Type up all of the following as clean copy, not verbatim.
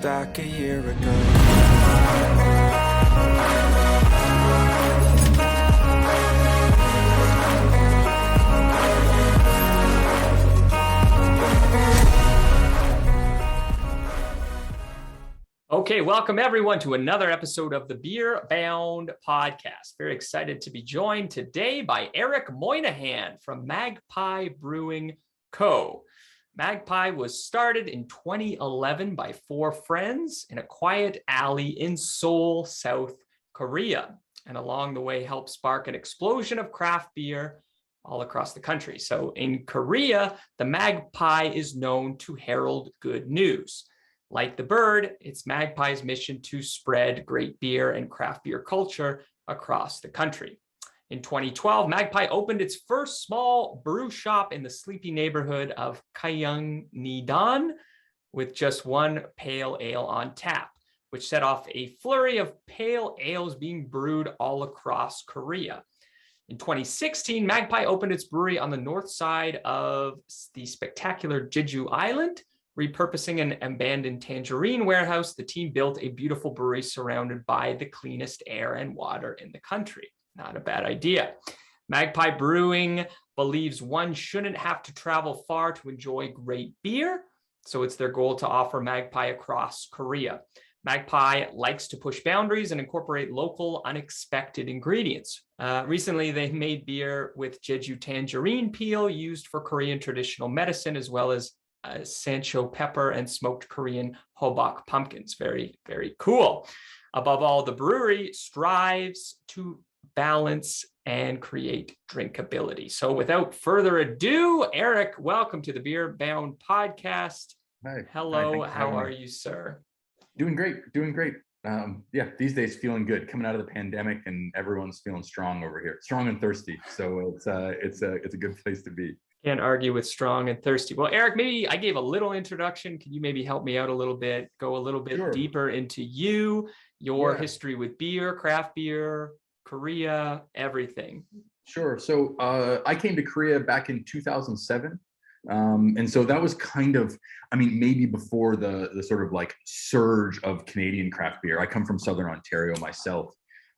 Back a year ago. Okay, welcome everyone to another episode of the Beer Bound podcast. Very excited to be joined today by Erik Moynihan from Magpie Brewing Co. Magpie was started in 2011 by four friends in a quiet alley in Seoul, South Korea, and along the way helped spark an explosion of craft beer all across the country. So in Korea, the Magpie is known to herald good news. Like the bird, it's Magpie's mission to spread great beer and craft beer culture across the country. In 2012, Magpie opened its first small brew shop in the sleepy neighborhood of Kyungneedon with just one pale ale on tap, which set off a flurry of pale ales being brewed all across Korea. In 2016, Magpie opened its brewery on the north side of the spectacular Jeju Island. Repurposing an abandoned tangerine warehouse, the team built a beautiful brewery surrounded by the cleanest air and water in the country. Not a bad idea. Magpie Brewing believes one shouldn't have to travel far to enjoy great beer, so it's their goal to offer Magpie across Korea. Magpie likes to push boundaries and incorporate local, unexpected ingredients. Recently, they made beer with Jeju tangerine peel used for Korean traditional medicine, as well as Sancho pepper and smoked Korean hobok pumpkins. Very, very cool. Above all, the brewery strives to balance and create drinkability. So without further ado, Erik, welcome to the Beer Bound podcast. Hi. Hello, Hi, how are you, sir? Doing great. Yeah, these days feeling good. Coming out of the pandemic, and everyone's feeling strong over here, strong and thirsty. So it's a good place to be. Can't argue with strong and thirsty. Well, Erik, maybe I gave a little introduction. Can you maybe help me out a little bit, go a little bit deeper into your history with beer, craft beer, Korea, everything? Sure. So I came to Korea back in 2007. And so that was kind of, maybe before the sort of like surge of Canadian craft beer. I come from Southern Ontario myself.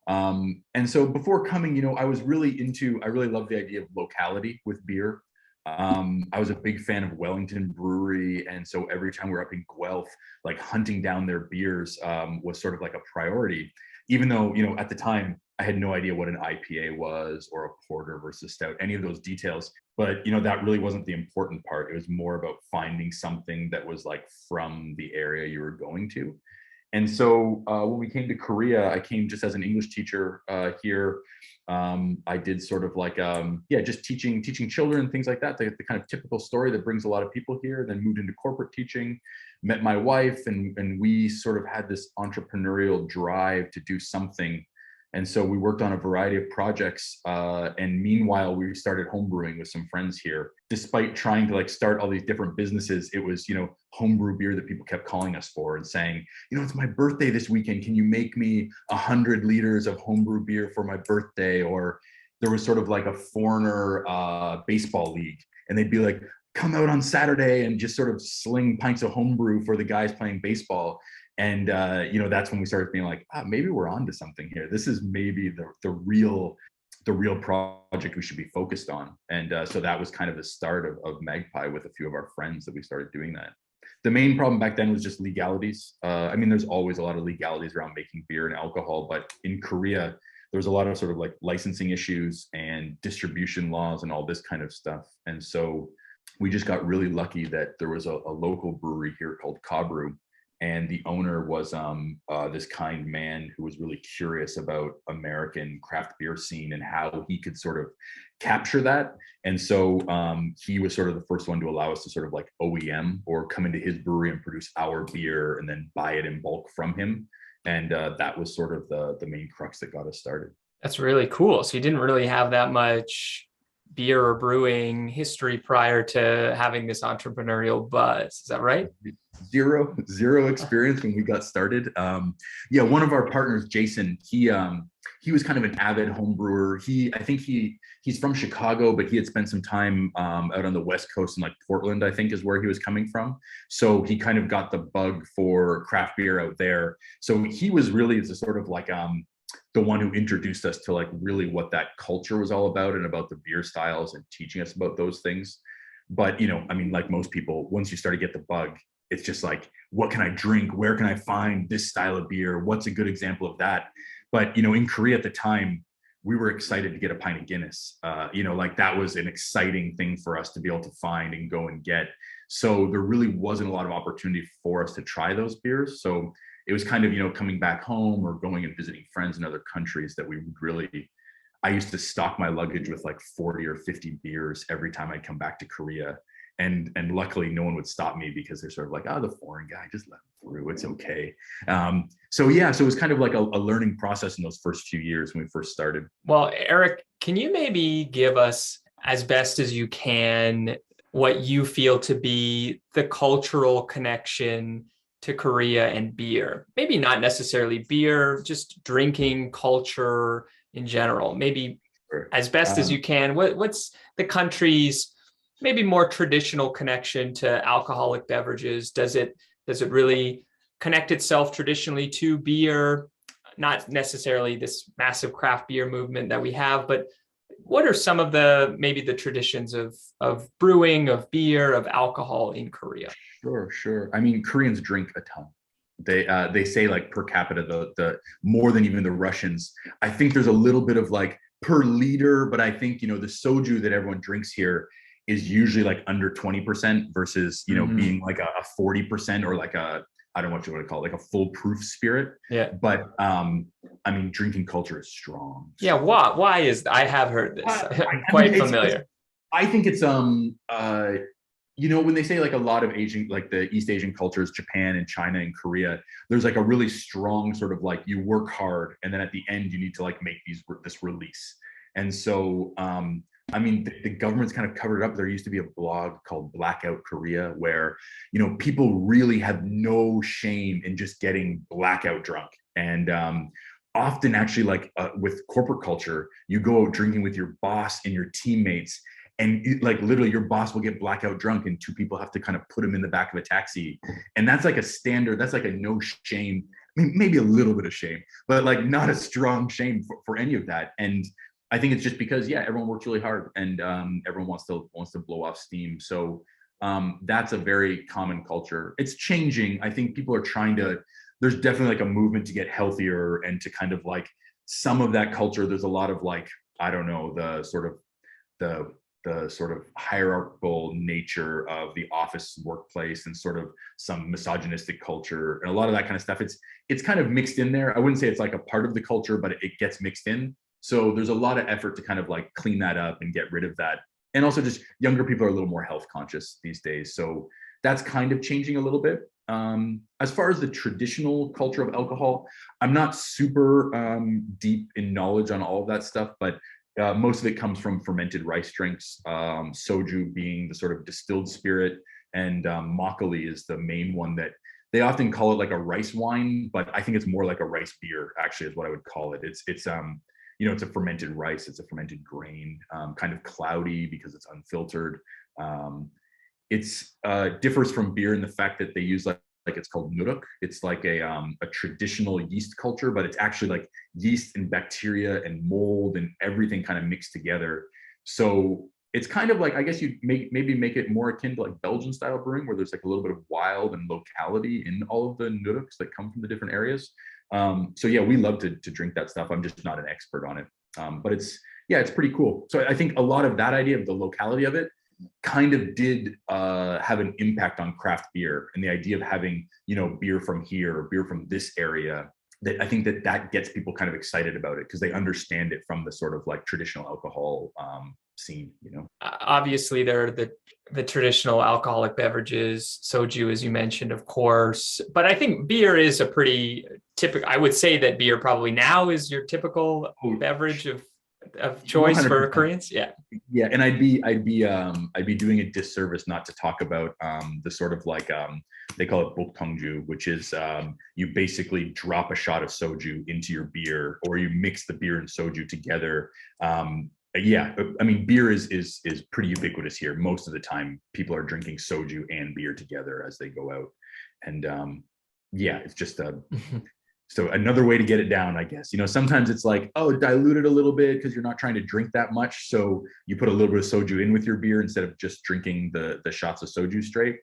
And so before coming, I really loved the idea of locality with beer. I was a big fan of Wellington Brewery, and so every time we were up in Guelph, like hunting down their beers was sort of like a priority, even though, at the time I had no idea what an IPA was or a porter versus stout, any of those details. But, that really wasn't the important part. It was more about finding something that was like from the area you were going to. And so when we came to Korea, I came just as an English teacher here. I did sort of like, just teaching children, things like that, the kind of typical story that brings a lot of people here, then moved into corporate teaching, met my wife, and we sort of had this entrepreneurial drive to do something. And so we worked on a variety of projects. And meanwhile, we started homebrewing with some friends here. Despite trying to start all these different businesses, it was, homebrew beer that people kept calling us for and saying, it's my birthday this weekend. Can you make me 100 liters of homebrew beer for my birthday? Or there was sort of like a foreigner baseball league. And they'd be like, come out on Saturday and just sort of sling pints of homebrew for the guys playing baseball. And, that's when we started being like, maybe we're onto something here. This is maybe the real project we should be focused on. And so that was kind of the start of Magpie with a few of our friends that we started doing that. The main problem back then was just legalities. There's always a lot of legalities around making beer and alcohol, but in Korea, there was a lot of sort of like licensing issues and distribution laws and all this kind of stuff. And so we just got really lucky that there was a local brewery here called Brew. And the owner was this kind man who was really curious about American craft beer scene and how he could sort of capture that. And so he was sort of the first one to allow us to sort of like OEM or come into his brewery and produce our beer and then buy it in bulk from him. And that was sort of the main crux that got us started. That's really cool. So you didn't really have that much beer or brewing history prior to having this entrepreneurial buzz. Is that right? Zero experience when we got started. Yeah, one of our partners, Jason, he was kind of an avid home brewer. He's from Chicago, but he had spent some time out on the West Coast in like Portland, I think is where he was coming from. So he kind of got the bug for craft beer out there. So he was really the sort of like the one who introduced us to like really what that culture was all about and about the beer styles and teaching us about those things. But, I mean, like most people, once you start to get the bug, it's just like, what can I drink? Where can I find this style of beer? What's a good example of that? But, in Korea at the time, we were excited to get a pint of Guinness. Like that was an exciting thing for us to be able to find and go and get. So there really wasn't a lot of opportunity for us to try those beers. So it was kind of, coming back home or going and visiting friends in other countries that we would really, I used to stock my luggage with like 40 or 50 beers every time I'd come back to Korea. And luckily no one would stop me because they're sort of like, oh, the foreign guy, just let him through, it's okay. So it was kind of like a learning process in those first few years when we first started. Well, Erik, can you maybe give us, as best as you can, what you feel to be the cultural connection to Korea and beer? Maybe not necessarily beer, just drinking culture in general. Maybe as best as you can, what's the country's maybe more traditional connection to alcoholic beverages? Does it really connect itself traditionally to beer? Not necessarily this massive craft beer movement that we have, but what are some of maybe the traditions of brewing, of beer, of alcohol in Korea? Sure. I mean, Koreans drink a ton. They say like per capita, the more than even the Russians. I think there's a little bit of like per liter, but I think, the soju that everyone drinks here is usually like under 20% versus, being like a 40% or like I don't know what you want to call it, like a foolproof spirit. Yeah. But I mean, drinking culture is strong. Yeah. Why is I have heard this. I'm quite familiar. I think it's when they say like a lot of Asian, like the East Asian cultures, Japan and China and Korea, there's like a really strong sort of like you work hard and then at the end you need to like make this release. And so I mean, the government's kind of covered it up. There used to be a blog called Blackout Korea where, people really have no shame in just getting blackout drunk. And often actually like with corporate culture, you go out drinking with your boss and your teammates and like literally your boss will get blackout drunk and two people have to kind of put him in the back of a taxi. And that's like a standard, that's like a no shame. I mean, maybe a little bit of shame, but like not a strong shame for any of that. And I think it's just because, everyone works really hard and everyone wants to blow off steam. So that's a very common culture. It's changing. I think people are there's definitely like a movement to get healthier and to kind of like some of that culture. There's a lot of like, I don't know, the sort of hierarchical nature of the office workplace and sort of some misogynistic culture and a lot of that kind of stuff. It's kind of mixed in there. I wouldn't say it's like a part of the culture, but it gets mixed in. So there's a lot of effort to kind of like clean that up and get rid of that. And also just younger people are a little more health conscious these days. So that's kind of changing a little bit. As far as the traditional culture of alcohol, I'm not super deep in knowledge on all of that stuff, but most of it comes from fermented rice drinks, soju being the sort of distilled spirit, and makgeolli is the main one that they often call it like a rice wine, but I think it's more like a rice beer, actually, is what I would call it. It's it's a fermented rice, it's a fermented grain, kind of cloudy because it's unfiltered. It's differs from beer in the fact that they use like it's called nuruk. It's like a traditional yeast culture, but it's actually like yeast and bacteria and mold and everything kind of mixed together. So it's kind of like, I guess you maybe make it more akin to like Belgian style brewing, where there's like a little bit of wild and locality in all of the nuruks that come from the different areas. So yeah, we love to drink that stuff. I'm just not an expert on it, but it's pretty cool. So I think a lot of that idea of the locality of it kind of did have an impact on craft beer, and the idea of having beer from here or beer from this area. That I think that gets people kind of excited about it because they understand it from the sort of like traditional alcohol scene. Obviously, there are the traditional alcoholic beverages, soju, as you mentioned, of course. But I think beer is a pretty typical. I would say that beer probably now is your typical beverage of of choice for 100%. Koreans. Yeah. Yeah, and I'd be doing a disservice not to talk about the sort of like they call it bokteongju, which is you basically drop a shot of soju into your beer, or you mix the beer and soju together. Yeah, I mean, beer is pretty ubiquitous here. Most of the time, people are drinking soju and beer together as they go out, and yeah, it's just a so another way to get it down, I guess. Sometimes it's like, oh, dilute it a little bit because you're not trying to drink that much. So you put a little bit of soju in with your beer instead of just drinking the shots of soju straight.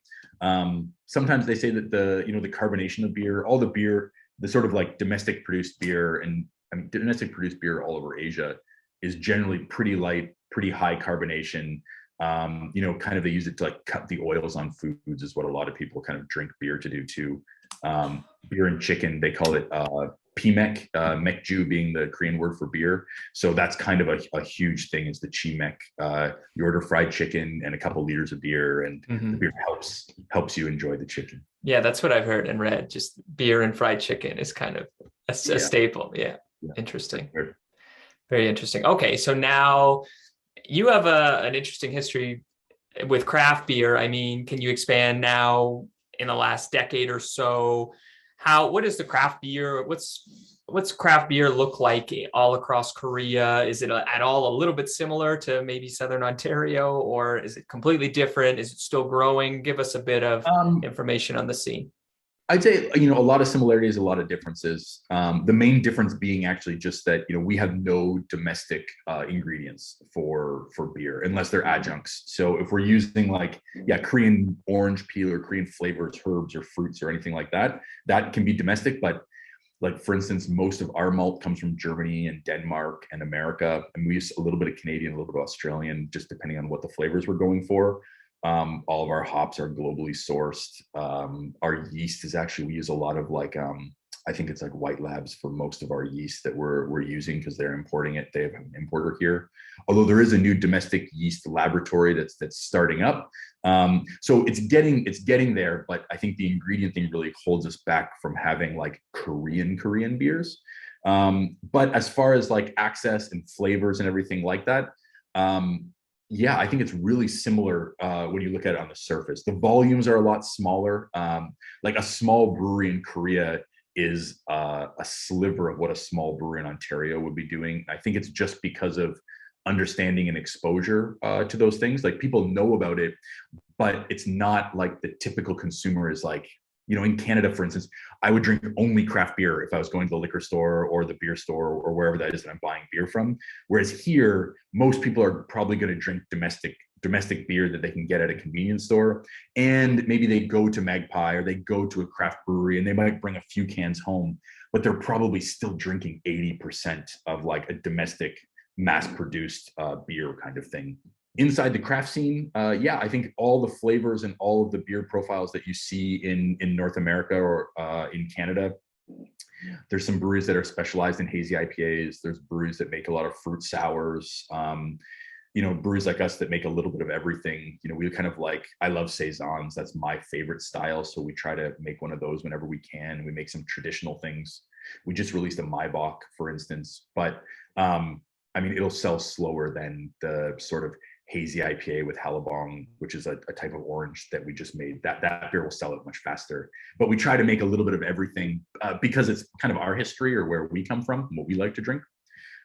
Sometimes they say that the carbonation of beer, all the beer, the sort of like domestic produced beer, and I mean domestic produced beer all over Asia is generally pretty light, pretty high carbonation. Kind of they use it to like cut the oils on foods is what a lot of people kind of drink beer to do too. Beer and chicken, they call it pimek, mekju being the Korean word for beer. So that's kind of a huge thing is the chimek. You order fried chicken and a couple liters of beer, and the beer helps you enjoy the chicken. Yeah, that's what I've heard and read. Just beer and fried chicken is kind of a staple. Yeah. Interesting. Sure. Very interesting. Okay, so now you have an interesting history with craft beer. I mean, can you expand now in the last decade or so? What is the craft beer? What's craft beer look like all across Korea? Is it at all a little bit similar to maybe Southern Ontario, or is it completely different? Is it still growing? Give us a bit of information on the scene. I'd say, a lot of similarities, a lot of differences. The main difference being actually just that, we have no domestic ingredients for beer unless they're adjuncts. So if we're using Korean orange peel or Korean flavors, herbs or fruits or anything like that, that can be domestic. But like, for instance, most of our malt comes from Germany and Denmark and America. And we use a little bit of Canadian, a little bit of Australian, just depending on what the flavors we're going for. All of our hops are globally sourced. Our yeast is actually, we use a lot of I think it's like White Labs for most of our yeast that we're using because they're importing it. They have an importer here. Although there is a new domestic yeast laboratory that's starting up. So it's getting there, but I think the ingredient thing really holds us back from having like Korean beers. But as far as like access and flavors and everything like that, yeah, I think it's really similar when you look at it on the surface. The volumes are a lot smaller. Like a small brewery in Korea is a sliver of what a small brewery in Ontario would be doing. I think it's just because of understanding and exposure to those things. Like people know about it, but it's not like the typical consumer is like, in Canada, for instance, I would drink only craft beer if I was going to the liquor store or the beer store or wherever that is that I'm buying beer from. Whereas here, most people are probably going to drink domestic beer that they can get at a convenience store. And maybe they go to Magpie or they go to a craft brewery and they might bring a few cans home, but they're probably still drinking 80% of like a domestic mass-produced beer kind of thing. Inside the craft scene, yeah, I think all the flavors and all of the beer profiles that you see in North America or in Canada, there's some breweries that are specialized in hazy IPAs. There's breweries that make a lot of fruit sours. Breweries like us that make a little bit of everything. We kind of like, I love saisons. That's my favorite style. So we try to make one of those whenever we can. We make some traditional things. We just released a Maibach, for instance, but I mean, it'll sell slower than the sort of hazy IPA with Hallabong, which is a type of orange that we just made. That beer will sell it much faster. But we try to make a little bit of everything because it's kind of our history or where we come from and what we like to drink.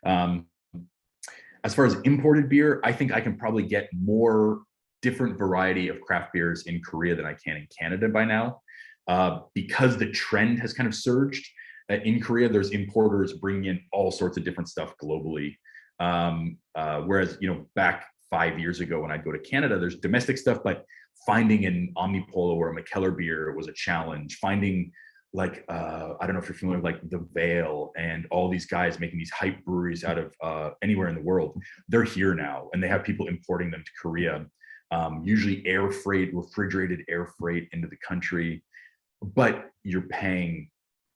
As far as imported beer, I think I can probably get more different variety of craft beers in Korea than I can in Canada by now. Because the trend has kind of surged. In Korea, there's importers bringing in all sorts of different stuff globally. Whereas, back 5 years ago when I'd go to Canada, there's domestic stuff, but finding an Omnipolo or a McKellar beer was a challenge. Finding like, I don't know if you're familiar with like The Vale and all these guys making these hype breweries out of anywhere in the world. They're here now and they have people importing them to Korea, usually air freight, refrigerated air freight into the country, but you're paying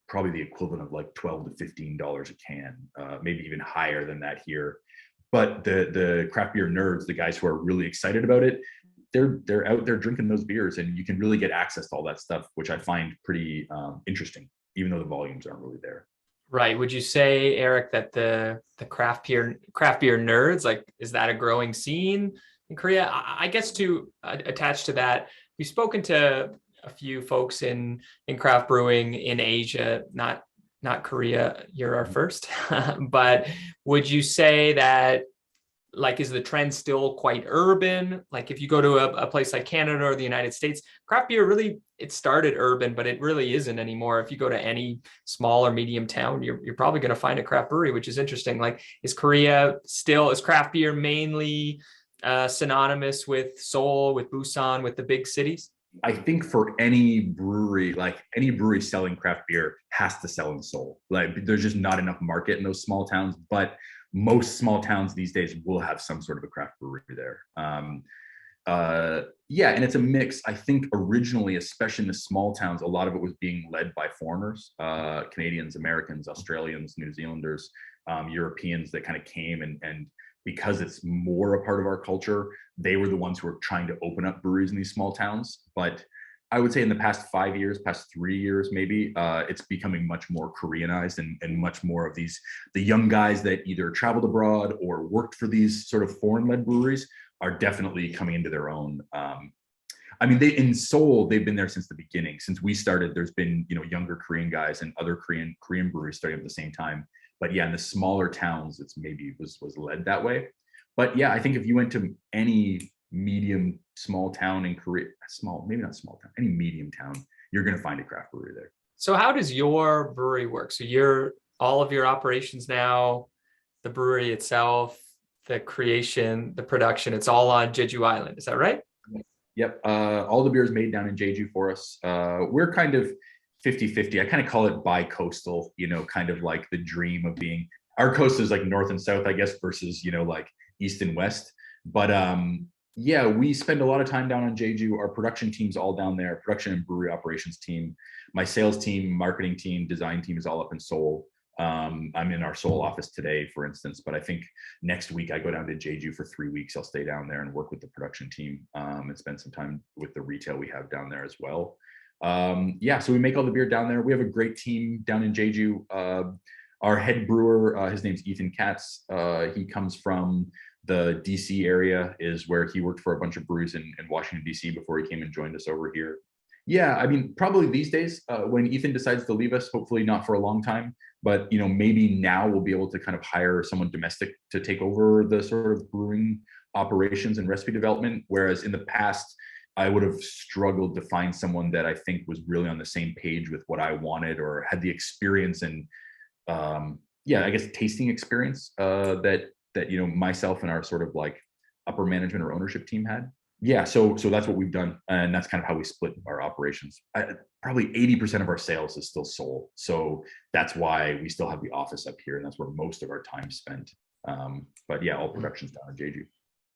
probably the equivalent of like $12 to $15 a can, maybe even higher than that here. But the craft beer nerds, the guys who are really excited about it, they're out there drinking those beers, and you can really get access to all that stuff, which I find pretty interesting, even though the volumes aren't really there. Right. Would you say, Eric, that the craft beer nerds, like, is that a growing scene in Korea? I guess to attach to that, we've spoken to a few folks in craft brewing in Asia, not Korea. You're our first, but would you say that, like, is the trend still quite urban? Like, if you go to a place like Canada or the United States, craft beer really, it started urban, but it really isn't anymore. If you go to any small or medium town, you're probably going to find a craft brewery, which is interesting. Like, is craft beer mainly synonymous with Seoul, with Busan, with the big cities? I think for any brewery, like any brewery selling craft beer has to sell in Seoul. Like there's just not enough market in those small towns, but most small towns these days will have some sort of a craft brewery there. Yeah, and it's a mix. I think originally, especially in the small towns, a lot of it was being led by foreigners, Canadians, Americans, Australians, New Zealanders, Europeans that kind of came and because it's more a part of our culture, they were the ones who were trying to open up breweries in these small towns. But I would say in the past 5 years, past 3 years, maybe, it's becoming much more Koreanized and much more of the young guys that either traveled abroad or worked for these sort of foreign-led breweries are definitely coming into their own. I mean, in Seoul, they've been there since the beginning. Since we started, there's been, younger Korean guys and other Korean breweries starting at the same time. But yeah, in the smaller towns, it's maybe was led that way. But yeah, I think if you went to any medium small town in Korea, maybe not small town, any medium town, you're going to find a craft brewery there. So how does your brewery work? So all of your operations now, the brewery itself, the creation, the production, it's all on Jeju Island. Is that right? Yep. All the beer is made down in Jeju for us. We're kind of 50-50. I kind of call it bi-coastal, kind of like the dream of being, our coast is like north and south, I guess, versus, like east and west. But yeah, we spend a lot of time down on Jeju. Our production team's all down there, production and brewery operations team. My sales team, marketing team, design team is all up in Seoul. I'm in our Seoul office today, for instance, but I think next week I go down to Jeju for 3 weeks. I'll stay down there and work with the production team and spend some time with the retail we have down there as well. Yeah, so we make all the beer down there. We have a great team down in Jeju. Our head brewer, his name's Ethan Katz. He comes from the DC area, is where he worked for a bunch of breweries in Washington, DC before he came and joined us over here. Yeah, I mean, probably these days, when Ethan decides to leave us, hopefully not for a long time, but maybe now we'll be able to kind of hire someone domestic to take over the sort of brewing operations and recipe development. Whereas in the past, I would have struggled to find someone that I think was really on the same page with what I wanted or had the experience and I guess tasting experience that myself and our sort of like upper management or ownership team had. Yeah, so that's what we've done, and that's kind of how we split our operations. Probably 80% of our sales is still Seoul, so that's why we still have the office up here, and that's where most of our time spent. But yeah, all production's down in Jeju.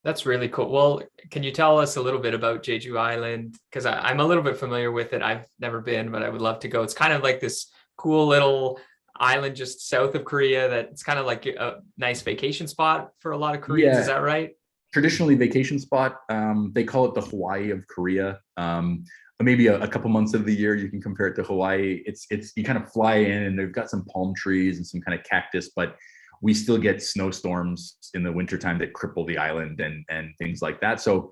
That's really cool. Well, can you tell us a little bit about Jeju Island? Because I'm a little bit familiar with it. I've never been, but I would love to go. It's kind of like this cool little island just south of Korea that it's kind of like a nice vacation spot for a lot of Koreans. Yeah. Is that right? Traditionally vacation spot. They call it the Hawaii of Korea. Maybe a couple months of the year you can compare it to Hawaii. It's you kind of fly in and they've got some palm trees and some kind of cactus, but we still get snowstorms in the wintertime that cripple the island and things like that. So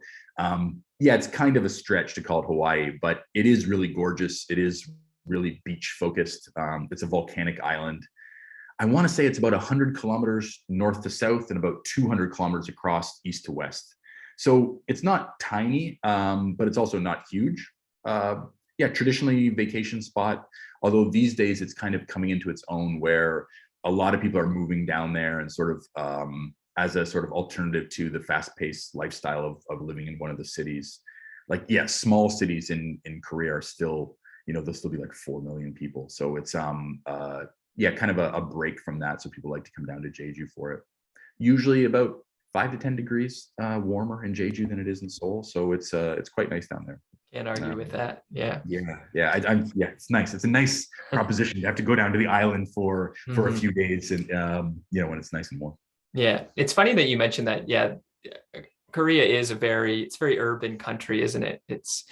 yeah, it's kind of a stretch to call it Hawaii, but it is really gorgeous. It is really beach focused. It's a volcanic island. I want to say it's about 100 kilometers north to south and about 200 kilometers across east to west. So it's not tiny, but it's also not huge. Yeah, traditionally vacation spot, although these days it's kind of coming into its own where a lot of people are moving down there and sort of as a sort of alternative to the fast-paced lifestyle of living in one of the cities. Like, yeah, small cities in Korea are still, there'll still be like 4 million people. So it's yeah, kind of a break from that. So people like to come down to Jeju for it. Usually about 5 to 10 degrees warmer in Jeju than it is in Seoul. So it's quite nice down there. Can't argue with that. Yeah. Yeah. It's nice. It's a nice proposition. You have to go down to the island for a few days and when it's nice and warm. Yeah. It's funny that you mentioned that. Yeah. Korea is it's a very urban country, isn't it? It's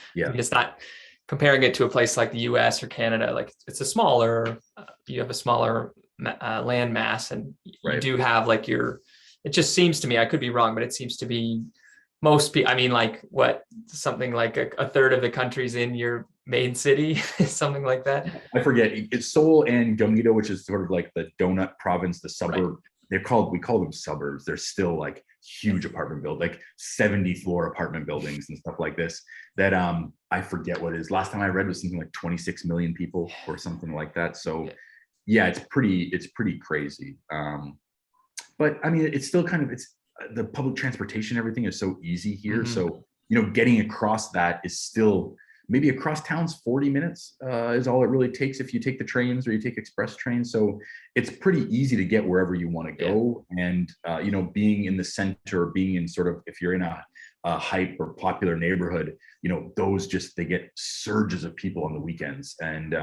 not comparing it to a place like the US or Canada. Like it's you have a smaller land mass, and you Right. do have like it just seems to me, I could be wrong, but it seems to be most people, I mean, like what, something like a third of the country's in your main city, something like that. I forget. It's Seoul and Gyeonggi-do, which is sort of like the donut province, the suburb. Right. We call them suburbs. They're still like huge apartment like 70-floor apartment buildings and stuff like this that I forget what it is. Last time I read was something like 26 million people or something like that. So yeah, it's pretty crazy. But I mean, it's still kind of, the public transportation, everything is so easy here. Mm-hmm. So, getting across that is still, maybe across town's 40 minutes is all it really takes if you take the trains or you take express trains. So it's pretty easy to get wherever you want to go. Yeah. And, being in the center, being in sort of, if you're in a hype or popular neighborhood, those they get surges of people on the weekends. And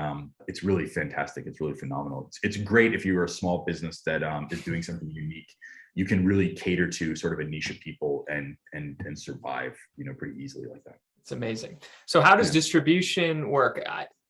it's really fantastic. It's really phenomenal. It's great if you're a small business that is doing something unique. You can really cater to sort of a niche of people and survive, pretty easily like that. It's amazing. So how does distribution work?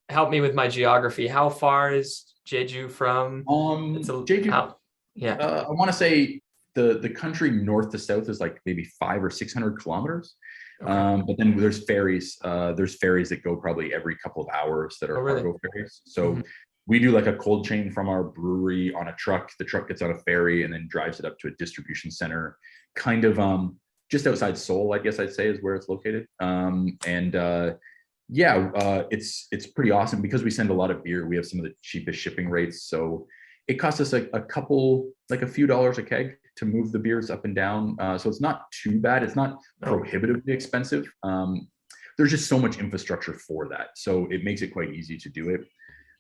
Help me with my geography. How far is Jeju from? Jeju, I want to say the country north to south is like maybe 500 or 600 kilometers. Okay. But then there's ferries. There's ferries that go probably every couple of hours that are cargo ferries. So we do like a cold chain from our brewery on a truck. The truck gets on a ferry and then drives it up to a distribution center, kind of just outside Seoul, I guess I'd say, is where it's located. It's pretty awesome because we send a lot of beer. We have some of the cheapest shipping rates. So it costs us a few dollars a keg to move the beers up and down. So it's not too bad. It's not prohibitively expensive. There's just so much infrastructure for that. So it makes it quite easy to do it.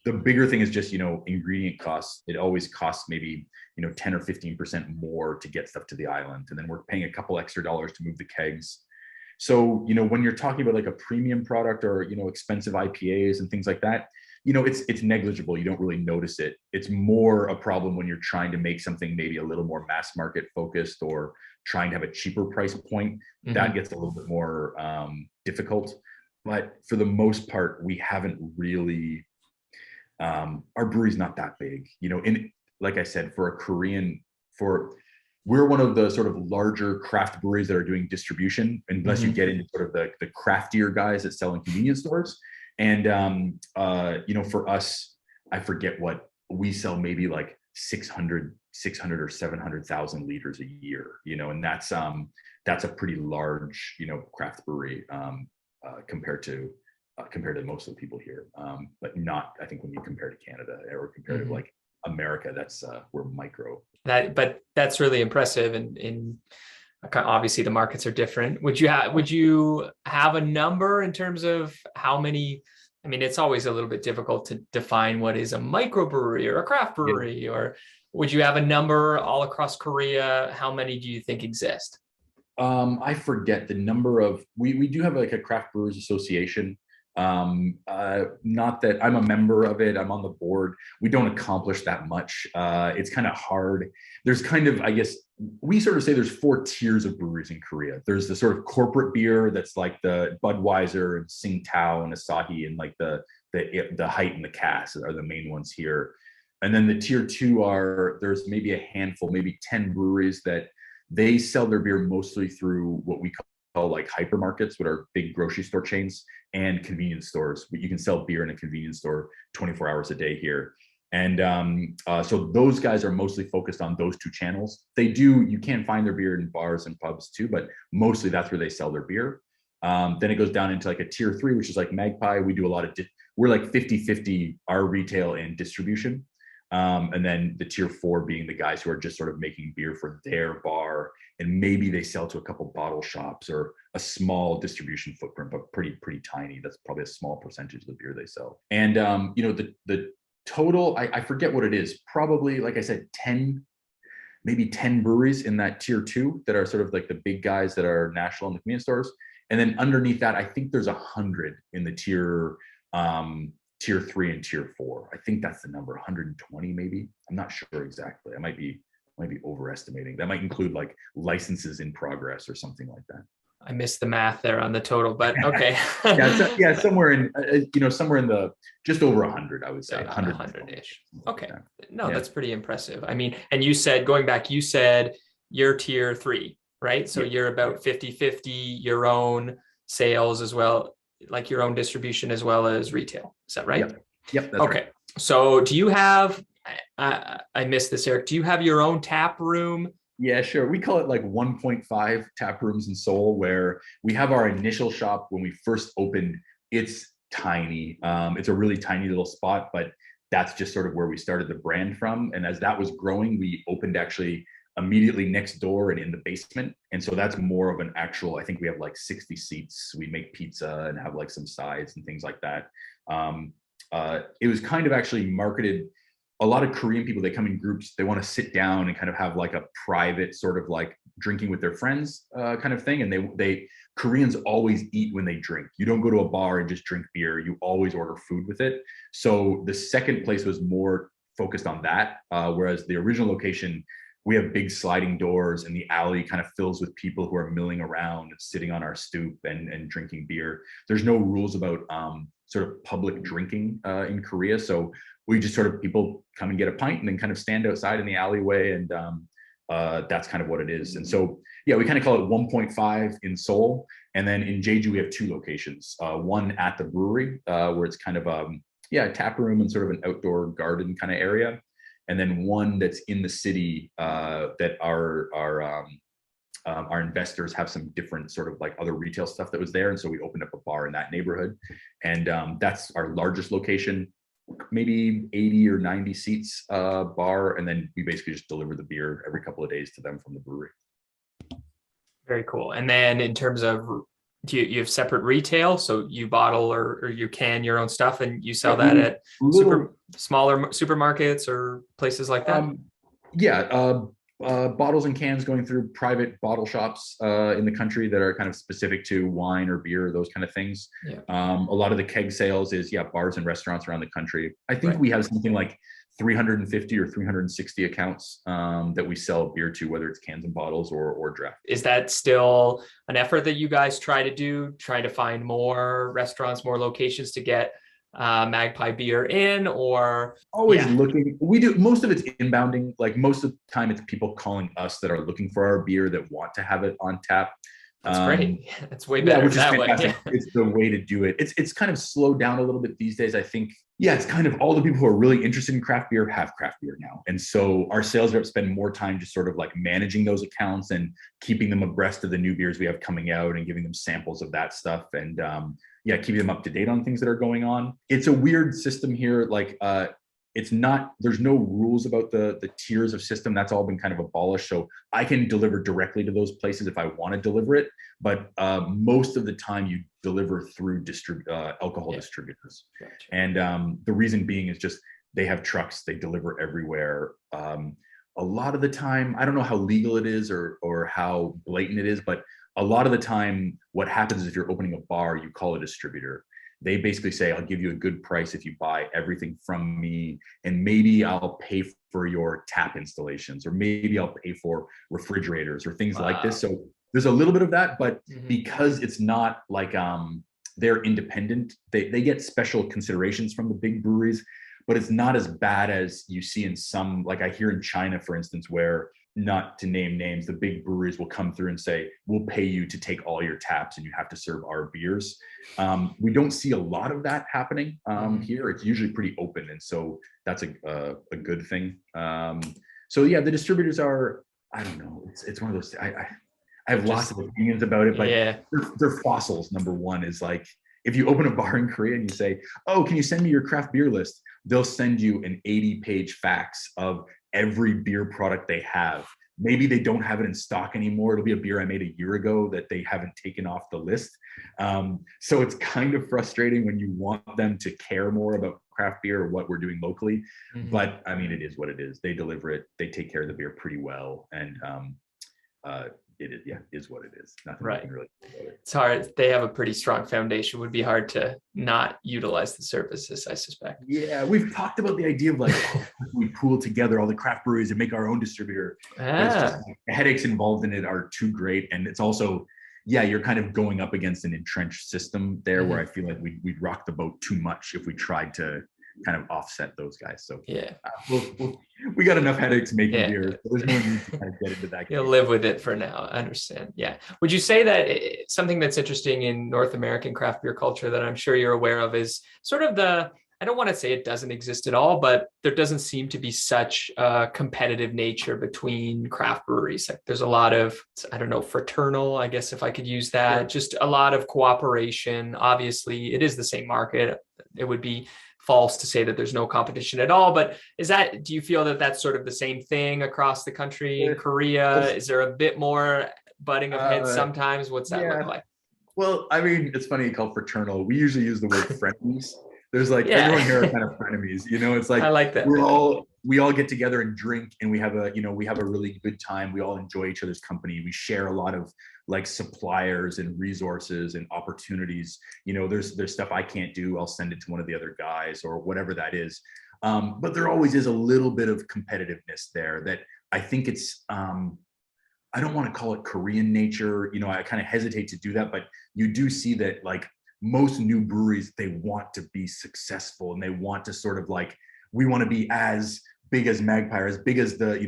The bigger thing is just, ingredient costs. It always costs maybe, 10 or 15% more to get stuff to the island. And then we're paying a couple extra dollars to move the kegs. So, when you're talking about like a premium product or, expensive IPAs and things like that, it's negligible. You don't really notice it. It's more a problem when you're trying to make something maybe a little more mass market focused or trying to have a cheaper price point. Mm-hmm. That gets a little bit more difficult. But for the most part, we haven't really, our brewery's not that big, like I said, we're one of the sort of larger craft breweries that are doing distribution, unless you get into sort of the craftier guys that sell in convenience stores. And, for us, I forget what we sell, maybe like 600 or 700,000 liters a year, and that's a pretty large, craft brewery compared to most of the people here. But not, I think when you compare to Canada or compare to like America, that's we're micro. But that's really impressive. And obviously the markets are different. Would you have a number in terms of how many? I mean, it's always a little bit difficult to define what is a microbrewery or a craft brewery, or would you have a number all across Korea? How many do you think exist? I forget the number of, we do have like a craft brewers association. Not that I'm a member of it, I'm on the board. We don't accomplish that much. It's kind of hard. There's kind of, I guess, we sort of say there's 4 tiers of breweries in Korea. There's the sort of corporate beer that's like the Budweiser and Tsingtao and Asahi, and like the Height and the Cass are the main ones here. And then the tier 2 there's maybe a handful, maybe 10 breweries that they sell their beer mostly through what we call like hypermarkets, which are big grocery store chains, and convenience stores. You can sell beer in a convenience store 24 hours a day here. And so those guys are mostly focused on those 2 channels. You can find their beer in bars and pubs too, but mostly that's where they sell their beer. Then it goes down into like a tier 3, which is like Magpie. We do a lot of, we're like 50-50 our retail and distribution. And then the tier 4 being the guys who are just sort of making beer for their bar, and maybe they sell to a couple bottle shops or a small distribution footprint, but pretty tiny. That's probably a small percentage of the beer they sell. And the total, I forget what it is. Probably, like I said, 10 breweries in that tier 2 that are sort of like the big guys that are national in the convenience stores. And then underneath that, I think there's 100 in the tier 3 and tier 4. I think that's the number, 120 maybe. I'm not sure exactly. I might be overestimating. That might include like licenses in progress or something like that. I missed the math there on the total, but okay. Somewhere in the just over 100, I would say. 100-ish. Okay. No, that's pretty impressive. I mean, and you said, going back, you said you're tier 3, right? So you're about 50-50, your own sales as well, like your own distribution as well as retail. Is that right? Yep, that's okay. right. So do you have, I missed this, Eric, do you have your own tap room? Yeah, sure. We call it like 1.5 tap rooms in Seoul, where we have our initial shop. When we first opened, it's tiny. It's a really tiny little spot, but that's just sort of where we started the brand from. And as that was growing, we opened actually immediately next door and in the basement. And so that's more of an actual, I think we have like 60 seats. We make pizza and have like some sides and things like that. It was kind of actually marketed. A lot of Korean people, they come in groups, they want to sit down and kind of have like a private sort of like drinking with their friends kind of thing. And they Koreans always eat when they drink. You don't go to a bar and just drink beer. You always order food with it. So the second place was more focused on that. Whereas the original location, we have big sliding doors and the alley kind of fills with people who are milling around and sitting on our stoop and drinking beer. There's no rules about sort of public drinking in Korea. So we just sort of, people come and get a pint and then kind of stand outside in the alleyway. And that's kind of what it is. And so, yeah, we kind of call it 1.5 in Seoul. And then in Jeju, we have 2 locations. One at the brewery, where it's kind of a tap room and sort of an outdoor garden kind of area. And then one that's in the city that our investors have some different sort of like other retail stuff that was there. And so we opened up a bar in that neighborhood. And that's our largest location, maybe 80 or 90 seats bar. And then we basically just deliver the beer every couple of days to them from the brewery. Very cool. And then in terms of, do you have separate retail? So you bottle or you can your own stuff and you sell that at smaller supermarkets or places like that? Bottles and cans going through private bottle shops in the country that are kind of specific to wine or beer, those kind of things. A lot of the keg sales is bars and restaurants around the country. I think we have something like 350 or 360 accounts that we sell beer to, whether it's cans and bottles or draft. Is that still an effort that you guys try to find more restaurants, more locations to get Magpie beer in, or always looking? We do, most of it's inbounding. Like most of the time it's people calling us that are looking for our beer, that want to have it on tap. That's great. It's way better that way. It's the way to do it. It's kind of slowed down a little bit these days. I think, it's kind of all the people who are really interested in craft beer have craft beer now. And so our sales reps spend more time just sort of like managing those accounts and keeping them abreast of the new beers we have coming out and giving them samples of that stuff. And keeping them up to date on things that are going on. It's a weird system here. Like it's not, there's no rules about the tiers of system. That's all been kind of abolished. So I can deliver directly to those places if I want to deliver it. But most of the time you deliver through alcohol distributors. Gotcha. And the reason being is just, they have trucks, they deliver everywhere. A lot of the time, I don't know how legal it is or how blatant it is, but a lot of the time what happens is if you're opening a bar, you call a distributor. They basically say, I'll give you a good price if you buy everything from me, and maybe I'll pay for your tap installations, or maybe I'll pay for refrigerators or things like this. So there's a little bit of that, but because it's not like they're independent, they get special considerations from the big breweries, but it's not as bad as you see in some, like I hear in China, for instance, where, not to name names, the big breweries will come through and say, we'll pay you to take all your taps and you have to serve our beers. We don't see a lot of that happening here. It's usually pretty open. And so that's a good thing. The distributors are, I don't know, it's one of those, I have lots of opinions about it, but they're fossils. Number one is like, if you open a bar in Korea and you say, oh, can you send me your craft beer list? They'll send you an 80-page fax of every beer product they have. Maybe they don't have it in stock anymore. It'll be a beer I made a year ago that they haven't taken off the list. So it's kind of frustrating when you want them to care more about craft beer or what we're doing locally. But I mean, it is what it is. They deliver it. They take care of the beer pretty well. And it is what it is. Nothing you can really do about it. It's hard. They have a pretty strong foundation. It would be hard to not utilize the services, I suspect. Yeah, we've talked about the idea of like we pool together all the craft breweries and make our own distributor. It's just, the headaches involved in it are too great, and it's also you're kind of going up against an entrenched system there where I feel like we'd rock the boat too much if we tried to kind of offset those guys. So Yeah. we got enough headaches making Yeah. beer. So there's no need to kind of get into that. You'll live with it for now. I understand. Yeah. Would you say that something that's interesting in North American craft beer culture that I'm sure you're aware of is sort of I don't want to say it doesn't exist at all, but there doesn't seem to be such a competitive nature between craft breweries. Like there's a lot of, I don't know, fraternal, I guess if I could use that, Sure. just a lot of cooperation. Obviously, it is the same market. It would be false to say that there's no competition at all, but do you feel that that's sort of the same thing across the country? In Korea, is there a bit more butting of heads sometimes? What's that look like? Well, I mean, it's funny you call fraternal. We usually use the word frenemies. There's like everyone here are kind of frenemies, it's like I like that. we all get together and drink, and we have a really good time. We all enjoy each other's company. We share a lot of like suppliers and resources and opportunities. There's stuff I can't do. I'll send it to one of the other guys or whatever that is. But there always is a little bit of competitiveness there that I think it's, I don't want to call it Korean nature. I kind of hesitate to do that, but you do see that like most new breweries, they want to be successful and they want to sort of like, we want to be as big as Magpie or as big as the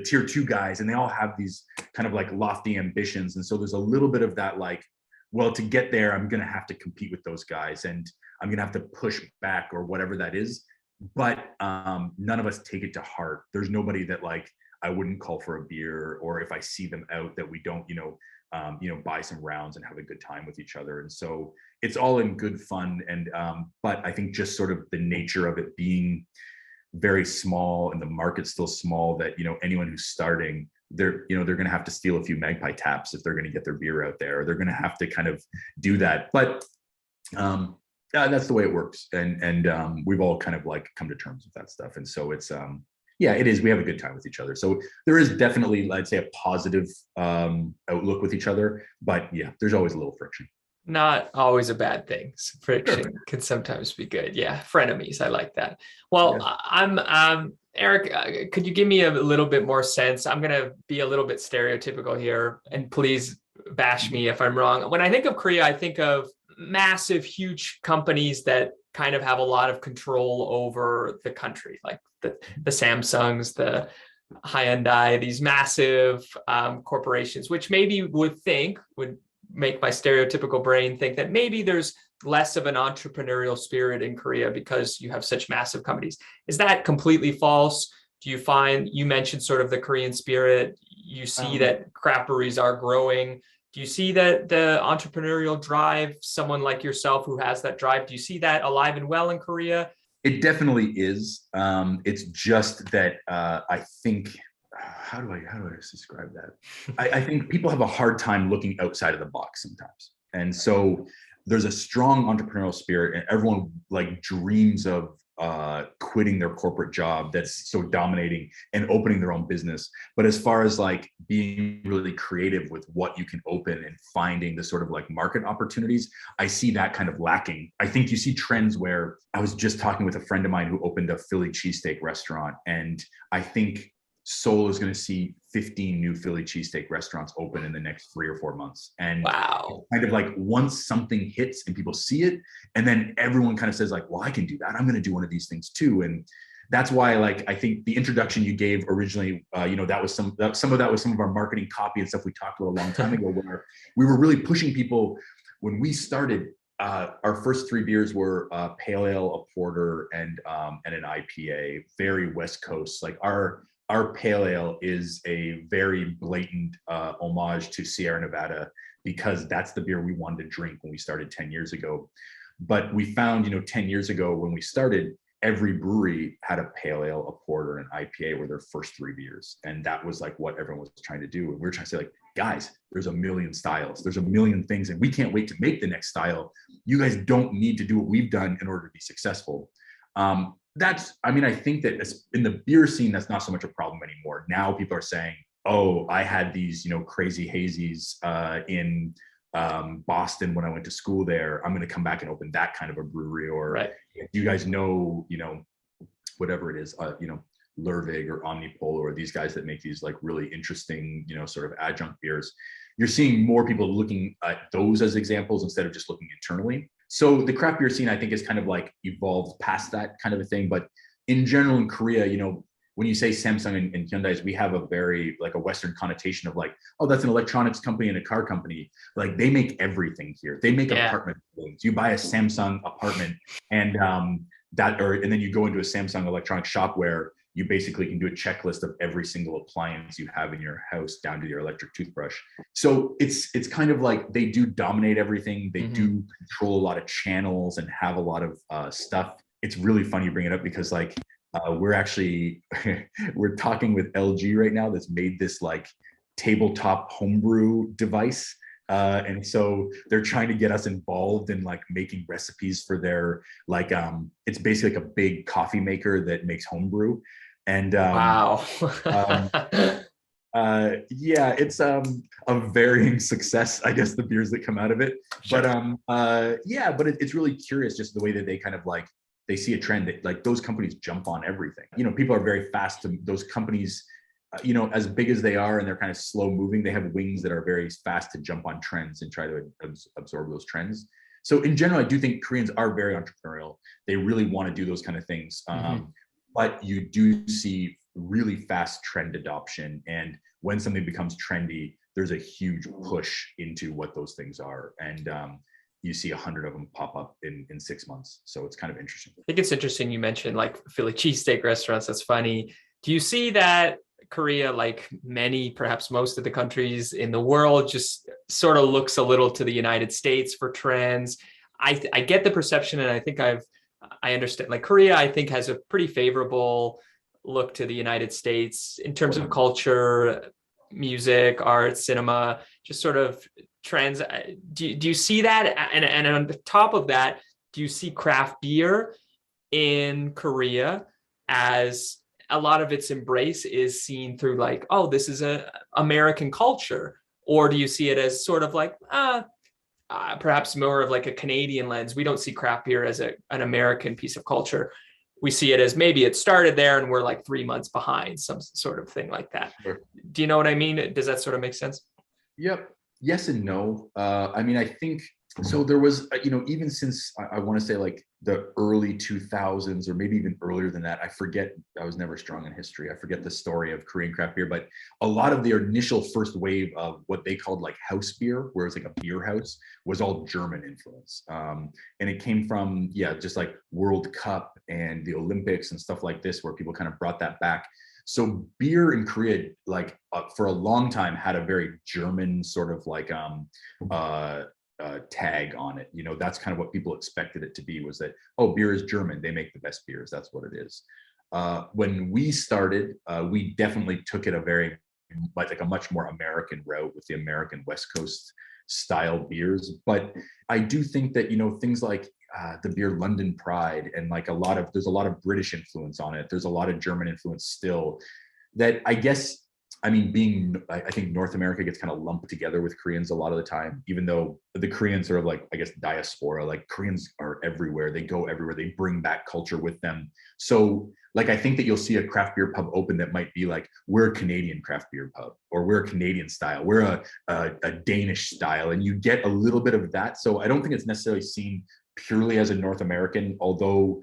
tier 2 guys. And they all have these kind of like lofty ambitions. And so there's a little bit of that, like, well, to get there, I'm going to have to compete with those guys and I'm going to have to push back or whatever that is. But none of us take it to heart. There's nobody that like, I wouldn't call for a beer, or if I see them out that we don't, buy some rounds and have a good time with each other. And so it's all in good fun. And, but I think just sort of the nature of it being very small and the market's still small, that, anyone who's starting, they're going to have to steal a few Magpie taps if they're going to get their beer out there, or they're going to have to kind of do that. But, that's the way it works. And we've all kind of like come to terms with that stuff. And so it's, it is. We have a good time with each other. So there is definitely, I'd say, a positive outlook with each other. But yeah, there's always a little friction. Not always a bad thing. Friction can sometimes be good. Yeah, frenemies. I like that. Well, I'm Erik. Could you give me a little bit more sense? I'm going to be a little bit stereotypical here, and please bash me if I'm wrong. When I think of Korea, I think of massive, huge companies that kind of have a lot of control over the country, like the Samsungs, the Hyundai, these massive corporations, which maybe would make my stereotypical brain think that maybe there's less of an entrepreneurial spirit in Korea because you have such massive companies. Is that completely false? Do you find, you mentioned sort of the Korean spirit, you see that craft breweries are growing. Do you see that the entrepreneurial drive, someone like yourself who has that drive, do you see that alive and well in Korea? It definitely is. It's just that I think, how do I describe that? I think people have a hard time looking outside of the box sometimes. And so there's a strong entrepreneurial spirit, and everyone like dreams of quitting their corporate job that's so dominating and opening their own business. But as far as like being really creative with what you can open and finding the sort of like market opportunities, I see that kind of lacking. I think you see trends where I was just talking with a friend of mine who opened a Philly cheesesteak restaurant, and I think Seoul is going to see 15 new Philly cheesesteak restaurants open in the next 3 or 4 months. And wow, kind of like once something hits and people see it, and then everyone kind of says like, well, I can do that. I'm going to do one of these things too. And that's why, like, I think the introduction you gave originally, that was some of that was some of our marketing copy and stuff we talked about a long time ago, where we were really pushing people. When we started, our first 3 beers were pale ale, a porter, and an IPA, very West Coast. Like our pale ale is a very blatant homage to Sierra Nevada, because that's the beer we wanted to drink when we started 10 years ago. But we found, 10 years ago when we started, every brewery had a pale ale, a porter, and an IPA were their first 3 beers. And that was like what everyone was trying to do. And we were trying to say like, guys, there's a million styles, there's a million things, and we can't wait to make the next style. You guys don't need to do what we've done in order to be successful. I think that in the beer scene, that's not so much a problem anymore. Now people are saying, oh, I had these, crazy hazies in Boston when I went to school there. I'm going to come back and open that kind of a brewery. Or right. You guys know, whatever it is, Lurvig or Omnipol, or these guys that make these like really interesting, sort of adjunct beers. You're seeing more people looking at those as examples instead of just looking internally. So the craft beer scene, I think, is kind of like evolved past that kind of a thing. But in general, in Korea, when you say Samsung and Hyundai's, we have a very like a Western connotation of like, oh, that's an electronics company and a car company. Like they make everything here. They make apartment buildings. You buy a Samsung apartment and and then you go into a Samsung electronics shop where you basically can do a checklist of every single appliance you have in your house down to your electric toothbrush. So it's kind of like they do dominate everything. They do control a lot of channels and have a lot of stuff. It's really funny you bring it up because like we're actually we're talking with LG right now that's made this like tabletop homebrew device. And so they're trying to get us involved in like making recipes for their like it's basically like a big coffee maker that makes homebrew. And wow. yeah, it's a varying success, I guess, the beers that come out of it. Sure. But yeah, but it's really curious just the way that they kind of like they see a trend that like those companies jump on everything. People are very fast to those companies. As big as they are and they're kind of slow moving, they have wings that are very fast to jump on trends and try to absorb those trends. So in general, I do think Koreans are very entrepreneurial. They really want to do those kind of things. But you do see really fast trend adoption. And when something becomes trendy, there's a huge push into what those things are. And you see 100 of them pop up in 6 months. So it's kind of interesting. I think it's interesting you mentioned like Philly cheesesteak restaurants. That's funny. Do you see that Korea, like many, perhaps most of the countries in the world, just sort of looks a little to the United States for trends? I get the perception, and I think I understand, like Korea, I think has a pretty favorable look to the United States in terms of culture, music, art, cinema, just sort of trends. Do you see that? And on the top of that, do you see craft beer in Korea as a lot of its embrace is seen through like, oh, this is a American culture? Or do you see it as sort of like, perhaps more of like a Canadian lens? We don't see craft beer as an American piece of culture. We see it as maybe it started there and we're like 3 months behind, some sort of thing like that. Sure. Do you know what I mean? Does that sort of make sense? Yep. Yes and no. I mean, I think so. There was, even since I want to say like the early 2000s or maybe even earlier than that, I forget, I was never strong in history. I forget the story of Korean craft beer, but a lot of the initial first wave of what they called like house beer, where it's like a beer house, was all German influence. And it came from, just like World Cup and the Olympics and stuff like this, where people kind of brought that back. So beer in Korea, like for a long time, had a very German sort of like tag on it. That's kind of what people expected it to be, was that, oh, beer is German, they make the best beers, that's what it is. When we started, we definitely took it a much more American route with the American West Coast style beers. But I do think that, things like the beer London Pride and like there's a lot of British influence on it. There's a lot of German influence still that I guess, I think North America gets kind of lumped together with Koreans a lot of the time, even though the Koreans are like, I guess, diaspora, like Koreans are everywhere. They go everywhere. They bring back culture with them. So like, I think that you'll see a craft beer pub open that might be like, we're a Canadian craft beer pub, or we're a Canadian style, we're a Danish style. And you get a little bit of that. So I don't think it's necessarily seen purely as a North American, although,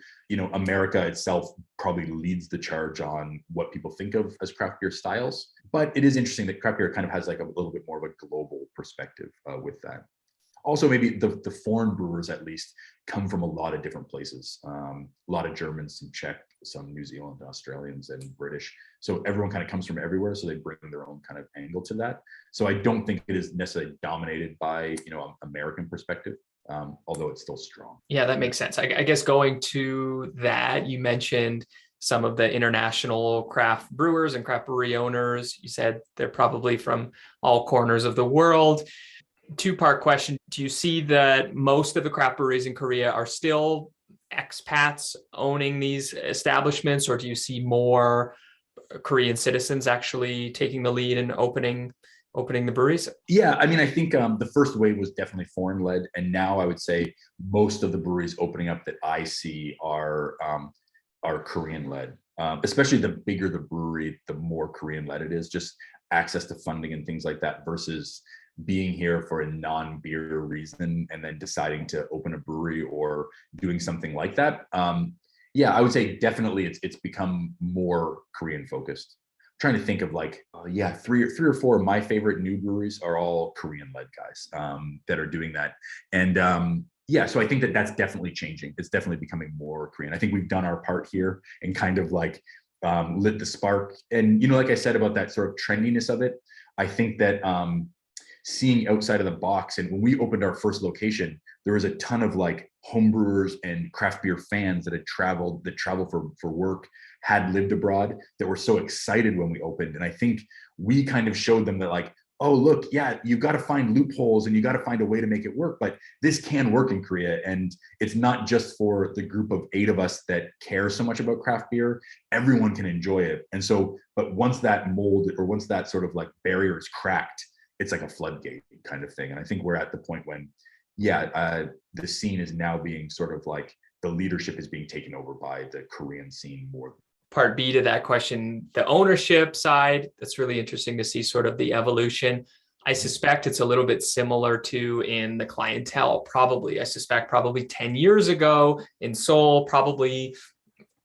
America itself probably leads the charge on what people think of as craft beer styles. But it is interesting that craft beer kind of has like a little bit more of a global perspective with that. Also, maybe the foreign brewers at least come from a lot of different places. A lot of Germans, some Czech, some New Zealand, Australians, and British. So everyone kind of comes from everywhere. So they bring their own kind of angle to that. So I don't think it is necessarily dominated by, American perspective. Although it's still strong. Yeah, that makes sense. I guess going to that, you mentioned some of the international craft brewers and craft brewery owners. You said they're probably from all corners of the world. Two-part question. Do you see that most of the craft breweries in Korea are still expats owning these establishments, or do you see more Korean citizens actually taking the lead and opening the breweries? Yeah, I mean, I think the first wave was definitely foreign led, and now I would say most of the breweries opening up that I see are Korean led. Especially the bigger the brewery, the more Korean led it is. Just access to funding and things like that versus being here for a non-beer reason and then deciding to open a brewery or doing something like that. Yeah, I would say definitely it's become more Korean focused. I'm trying to think of like, yeah, three or four of my favorite new breweries are all Korean led guys that are doing that. And yeah, so I think that that's definitely changing. It's definitely becoming more Korean. I think we've done our part here and kind of like lit the spark. And, you know, like I said about that sort of trendiness of it, I think that seeing outside of the box, and when we opened our first location, there was a ton of like homebrewers and craft beer fans that travel for work, had lived abroad, that were so excited when we opened. And I think we kind of showed them that like, oh, look, yeah, you've got to find loopholes and you got to find a way to make it work, but this can work in Korea. And it's not just for the group of 8 of us that care so much about craft beer, everyone can enjoy it. And so, but once that mold, or once that sort of like barrier is cracked, it's like a floodgate kind of thing. And I think we're at the point when, yeah, the scene is now being sort of like, the leadership is being taken over by the Korean scene more. Part B to that question, the ownership side, that's really interesting to see sort of the evolution. I suspect it's a little bit similar to in the clientele, probably. I suspect probably 10 years ago in Seoul, probably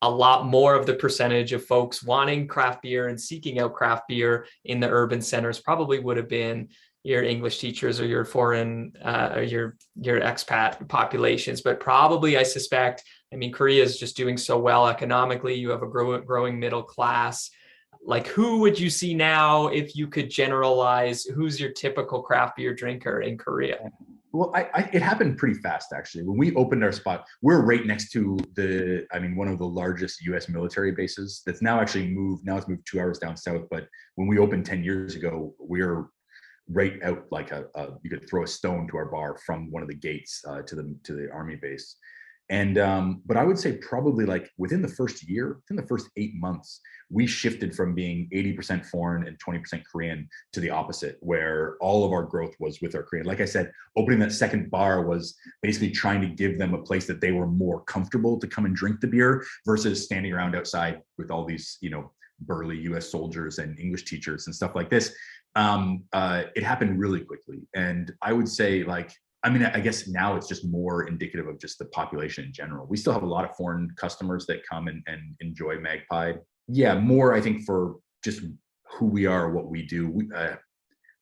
a lot more of the percentage of folks wanting craft beer and seeking out craft beer in the urban centers probably would have been your English teachers or your foreign or your expat populations. But probably, I suspect, I mean, Korea is just doing so well economically. You have a growing middle class. Like, who would you see now if you could generalize? Who's your typical craft beer drinker in Korea? Well, it happened pretty fast, actually. When we opened our spot, we're right next to one of the largest U.S. military bases that's now actually moved. Now it's moved 2 hours down south. But when we opened 10 years ago, we're right out like you could throw a stone to our bar from one of the gates to the army base. And but I would say probably like within the first 8 months, we shifted from being 80% foreign and 20% Korean to the opposite, where all of our growth was with our Korean. Like I said, opening that second bar was basically trying to give them a place that they were more comfortable to come and drink the beer versus standing around outside with all these, you know, burly US soldiers and English teachers and stuff like this. It happened really quickly. And I would say like, I mean, I guess now it's just more indicative of just the population in general. We still have a lot of foreign customers that come and enjoy Magpie. Yeah, more, I think, for just who we are, what we do.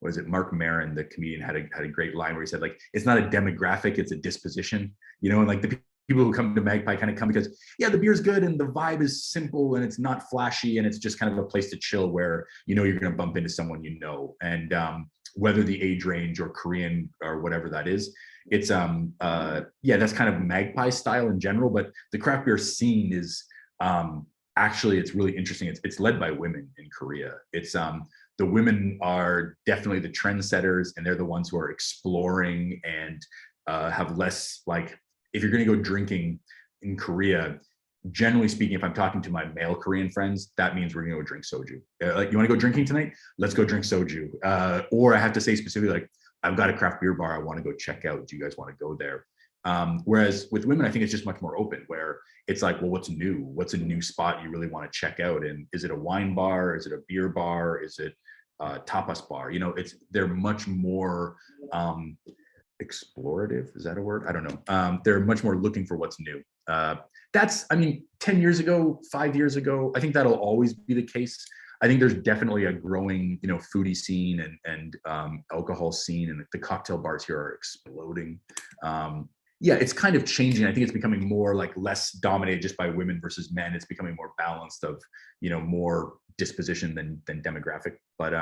What is it? Mark Maron, the comedian, had a great line where he said, like, it's not a demographic, it's a disposition, you know, and like the people who come to Magpie kind of come because, yeah, the beer's good and the vibe is simple and it's not flashy and it's just kind of a place to chill where, you know, you're going to bump into someone, you know, and whether the age range or Korean or whatever that is, it's yeah, that's kind of Magpie style in general. But the craft beer scene is actually, it's really interesting. It's led by women in Korea. It's the women are definitely the trendsetters, and they're the ones who are exploring and have less, like, if you're going to go drinking in Korea, generally speaking, if I'm talking to my male Korean friends, that means we're going to go drink soju. Like, you want to go drinking tonight? Let's go drink soju. Or I have to say specifically, like, I've got a craft beer bar I want to go check out. Do you guys want to go there? Whereas with women, I think it's just much more open, where it's like, well, what's new? What's a new spot you really want to check out? And is it a wine bar? Is it a beer bar? Is it a tapas bar? You know, they're much more explorative. Is that a word? I don't know. They're much more looking for what's new. That's, I mean, 10 years ago, 5 years ago, I think that'll always be the case. I think there's definitely a growing, you know, foodie scene and alcohol scene, and the cocktail bars here are exploding. Yeah, it's kind of changing. I think it's becoming more like less dominated just by women versus men. It's becoming more balanced of, you know, more disposition than demographic. But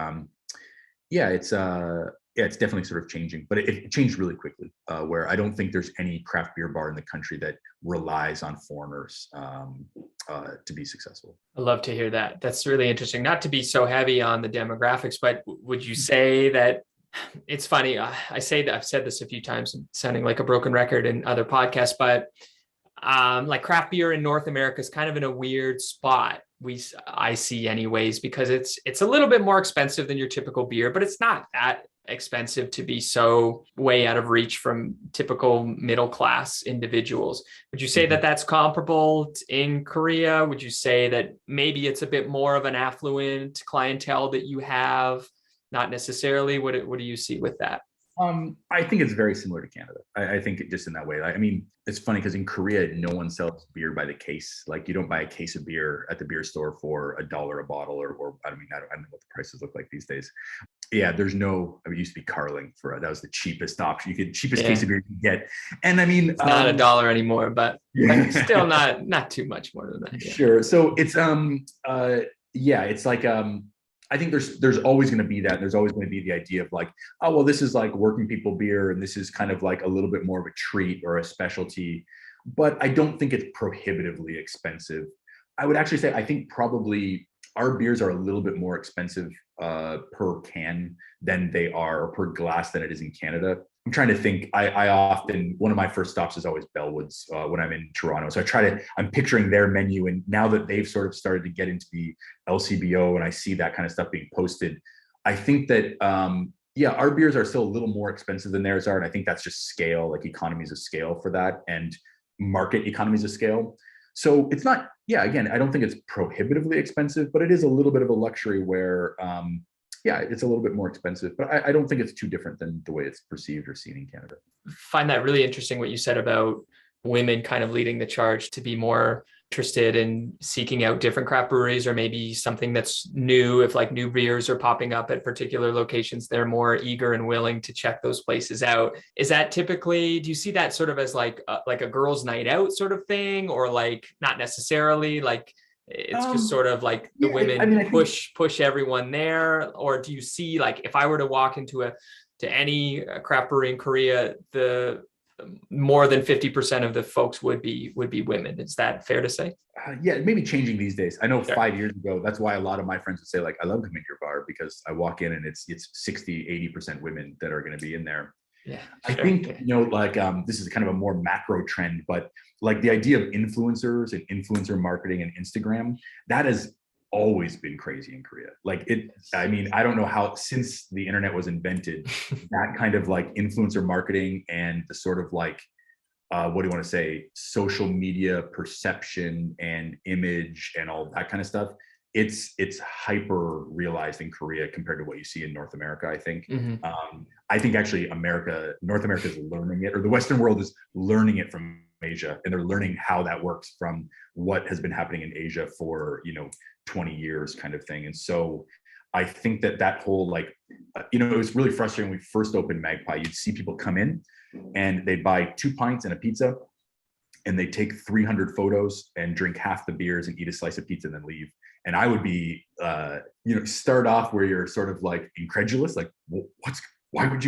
yeah, it's definitely sort of changing, but it changed really quickly, where I don't think there's any craft beer bar in the country that relies on foreigners to be successful. I love to hear that. That's really interesting. Not to be so heavy on the demographics, but would you say that it's funny? I say that I've said this a few times, sounding like a broken record in other podcasts, but like craft beer in North America is kind of in a weird spot. I see anyways, because it's a little bit more expensive than your typical beer, but it's not that expensive to be so way out of reach from typical middle class individuals. Would you say that that's comparable in Korea? Would you say that maybe it's a bit more of an affluent clientele that you have? not necessarily? What do you see with that? I think it's very similar to Canada. I think it just in that way. I mean, it's funny because in Korea, no one sells beer by the case. Like you don't buy a case of beer at the beer store for $1 a bottle, or I don't know what the prices look like these days. Yeah, there's no. I mean, it used to be Carling that was the cheapest option. Cheapest case of beer you could get. And I mean, it's not $1 anymore, but still not too much more than that. Yeah. Sure. So it's it's like I think there's always going to be that. And there's always going to be the idea of like, oh, well, this is like working people beer, and this is kind of like a little bit more of a treat or a specialty. But I don't think it's prohibitively expensive. I would actually say I think probably our beers are a little bit more expensive per can than they are, or per glass than it is in Canada. I'm trying to think. I often, one of my first stops is always Bellwoods when I'm in Toronto. So I'm picturing their menu. And now that they've sort of started to get into the LCBO and I see that kind of stuff being posted, I think that, our beers are still a little more expensive than theirs are. And I think that's just scale, like economies of scale for that, and market economies of scale. So it's not, again, I don't think it's prohibitively expensive, but it is a little bit of a luxury where, it's a little bit more expensive, but I don't think it's too different than the way it's perceived or seen in Canada. Find that really interesting what you said about women kind of leading the charge to be more interested in seeking out different craft breweries, or maybe something that's new. If like new beers are popping up at particular locations, they're more eager and willing to check those places out. Is that typically, do you see that sort of as like a girls' night out sort of thing, or like not necessarily, like it's just sort of like the women push everyone there? Or do you see, like, if I were to walk into any craft brewery in Korea, the more than 50% of the folks would be women? Is that fair to say? Maybe changing these days. I know 5 years ago, that's why a lot of my friends would say, like, I love coming to your bar because I walk in and it's 60-80% women that are going to be in there. Yeah, I think, this is kind of a more macro trend, but like the idea of influencers and influencer marketing and Instagram, that has always been crazy in Korea. I don't know how, since the internet was invented, that kind of like influencer marketing and the sort of like, what do you want to say, social media perception and image and all that kind of stuff, it's hyper realized in Korea compared to what you see in North America, I think. Mm-hmm. I think actually North America is learning it, or the Western world is learning it from Asia, and they're learning how that works from what has been happening in Asia for 20 years kind of thing. And so I think that whole it was really frustrating when we first opened Magpie. You'd see people come in and they'd buy 2 pints and a pizza, and they take 300 photos and drink half the beers and eat a slice of pizza and then leave. And I would be, start off where you're sort of like incredulous, like, why are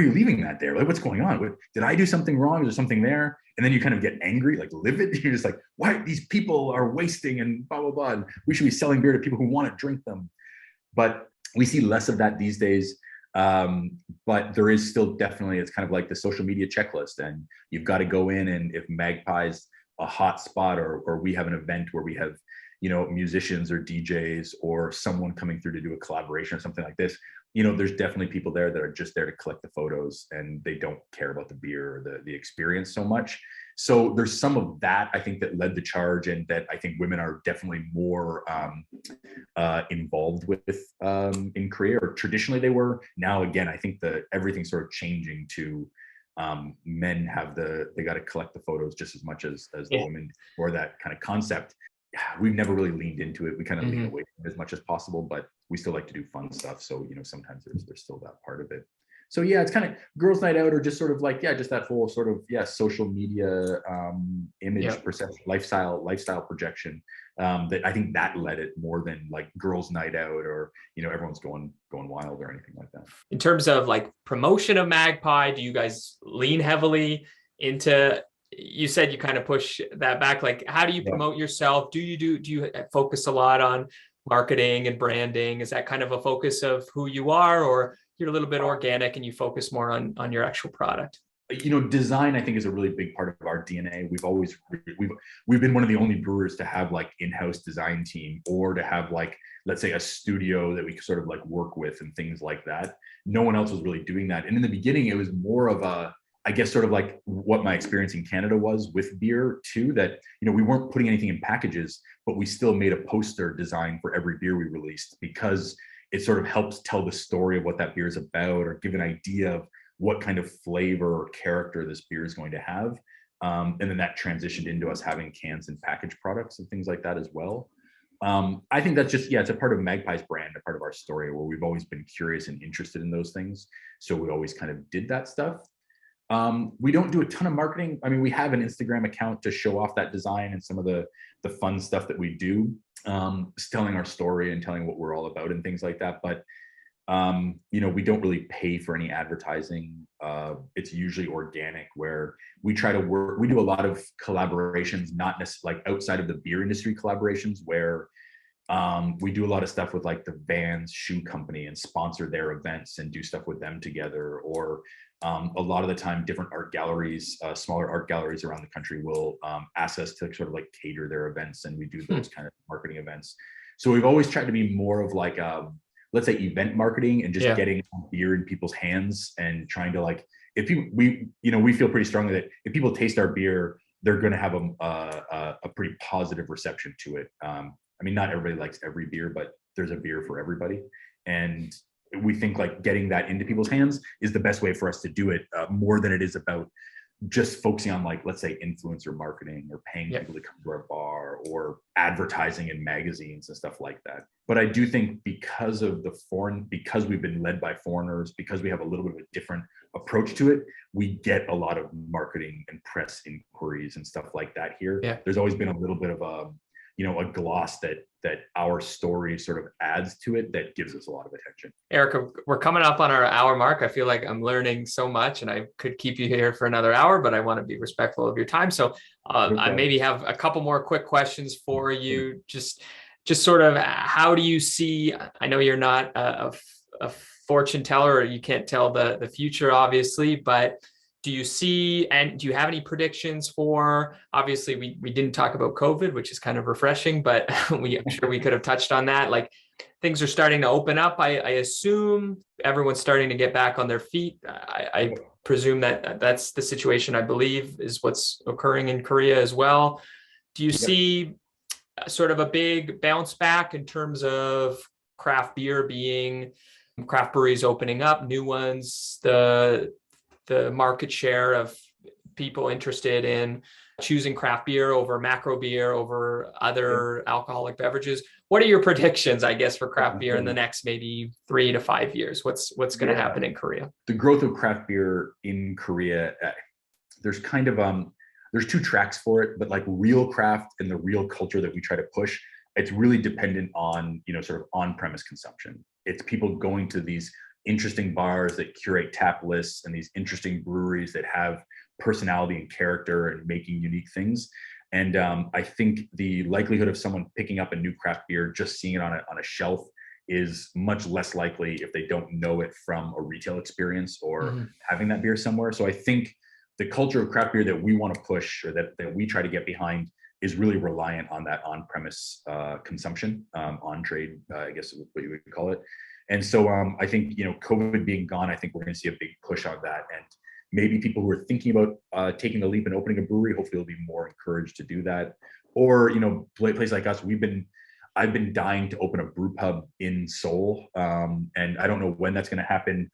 you leaving that there? Like, what's going on? Did I do something wrong? Is there something there? And then you kind of get angry, like livid. You're just like, why? These people are wasting and blah, blah, blah. And we should be selling beer to people who want to drink them. But we see less of that these days. But there is still definitely, it's kind of like the social media checklist, and you've got to go in, and if Magpie's a hot spot, or we have an event where we have musicians or DJs or someone coming through to do a collaboration or something like this, there's definitely people there that are just there to collect the photos, and they don't care about the beer or the experience so much. So there's some of that, I think, that led the charge, and that I think women are definitely more involved with in Korea, or traditionally they were. Now, again, I think everything's sort of changing to men they got to collect the photos just as much as the women, or that kind of concept. We've never really leaned into it. We kind of lean away from it as much as possible, but we still like to do fun stuff. So, sometimes there's still that part of it. So it's kind of girls' night out, or just sort of like, just that whole sort of, social media image perception, lifestyle projection. That I think that led it more than like girls' night out, or, everyone's going wild or anything like that. In terms of like promotion of Magpie, do you guys lean heavily into, you said you kind of push that back, like how do you promote yourself? Do you focus a lot on marketing and branding? Is that kind of a focus of who you are, or you're a little bit organic and you focus more on your actual product? Design, I think, is a really big part of our DNA. We've been one of the only brewers to have like in-house design team, or to have like, let's say, a studio that we sort of like work with and things like that. No one else was really doing that. And in the beginning, it was more of I guess sort of like what my experience in Canada was with beer too, that, we weren't putting anything in packages, but we still made a poster design for every beer we released, because, it sort of helps tell the story of what that beer is about, or give an idea of what kind of flavor or character this beer is going to have. And then that transitioned into us having cans and packaged products and things like that as well. I think that's just, it's a part of Magpie's brand, a part of our story, where we've always been curious and interested in those things. So we always kind of did that stuff. We don't do a ton of marketing. I mean, we have an Instagram account to show off that design and some of the fun stuff that we do, telling our story and telling what we're all about and things like that. But, we don't really pay for any advertising. It's usually organic, where we try to work. We do a lot of collaborations, not necessarily like outside of the beer industry collaborations, where we do a lot of stuff with like the Vans shoe company and sponsor their events and do stuff with them together. Or a lot of the time, different art galleries, smaller art galleries around the country will ask us to sort of like cater their events, and we do those kind of marketing events. So we've always tried to be more of like let's say event marketing, and just getting beer in people's hands and trying to like, we feel pretty strongly that if people taste our beer, they're going to have a pretty positive reception to it. I mean, not everybody likes every beer, but there's a beer for everybody. And we think like getting that into people's hands is the best way for us to do it, more than it is about just focusing on like, let's say, influencer marketing or paying people to come to our bar or advertising in magazines and stuff like that. But I do think because we've been led by foreigners, because we have a little bit of a different approach to it, we get a lot of marketing and press inquiries and stuff like that here. There's always been a little bit of a gloss that our story sort of adds to it that gives us a lot of attention. Erik, we're coming up on our hour mark. I feel like I'm learning so much, and I could keep you here for another hour, but I want to be respectful of your time. So I maybe have a couple more quick questions for you. Just sort of, how do you see, I know you're not a fortune teller, or you can't tell the future, obviously, but do you see, and do you have any predictions for, obviously we didn't talk about COVID, which is kind of refreshing, but I'm sure we could have touched on that. Like, things are starting to open up. I assume everyone's starting to get back on their feet. I presume that's the situation, I believe, is what's occurring in Korea as well. Do you see sort of a big bounce back in terms of craft breweries opening up, new ones, the market share of people interested in choosing craft beer over macro beer, over other alcoholic beverages? What are your predictions, I guess, for craft beer in the next maybe 3 to 5 years? What's going to happen in Korea? The growth of craft beer in Korea, there's kind of there's two tracks for it, but like real craft and the real culture that we try to push, it's really dependent on sort of on-premise consumption. It's people going to these interesting bars that curate tap lists and these interesting breweries that have personality and character and making unique things. And I think the likelihood of someone picking up a new craft beer, just seeing it on a shelf, is much less likely if they don't know it from a retail experience or having that beer somewhere. So I think the culture of craft beer that we want to push, or that we try to get behind, is really reliant on that on-premise consumption, on-trade, I guess is what you would call it. And so I think, COVID being gone, I think we're going to see a big push on that. And maybe people who are thinking about taking the leap and opening a brewery, hopefully will be more encouraged to do that. Or, places like us, I've been dying to open a brew pub in Seoul. And I don't know when that's going to happen.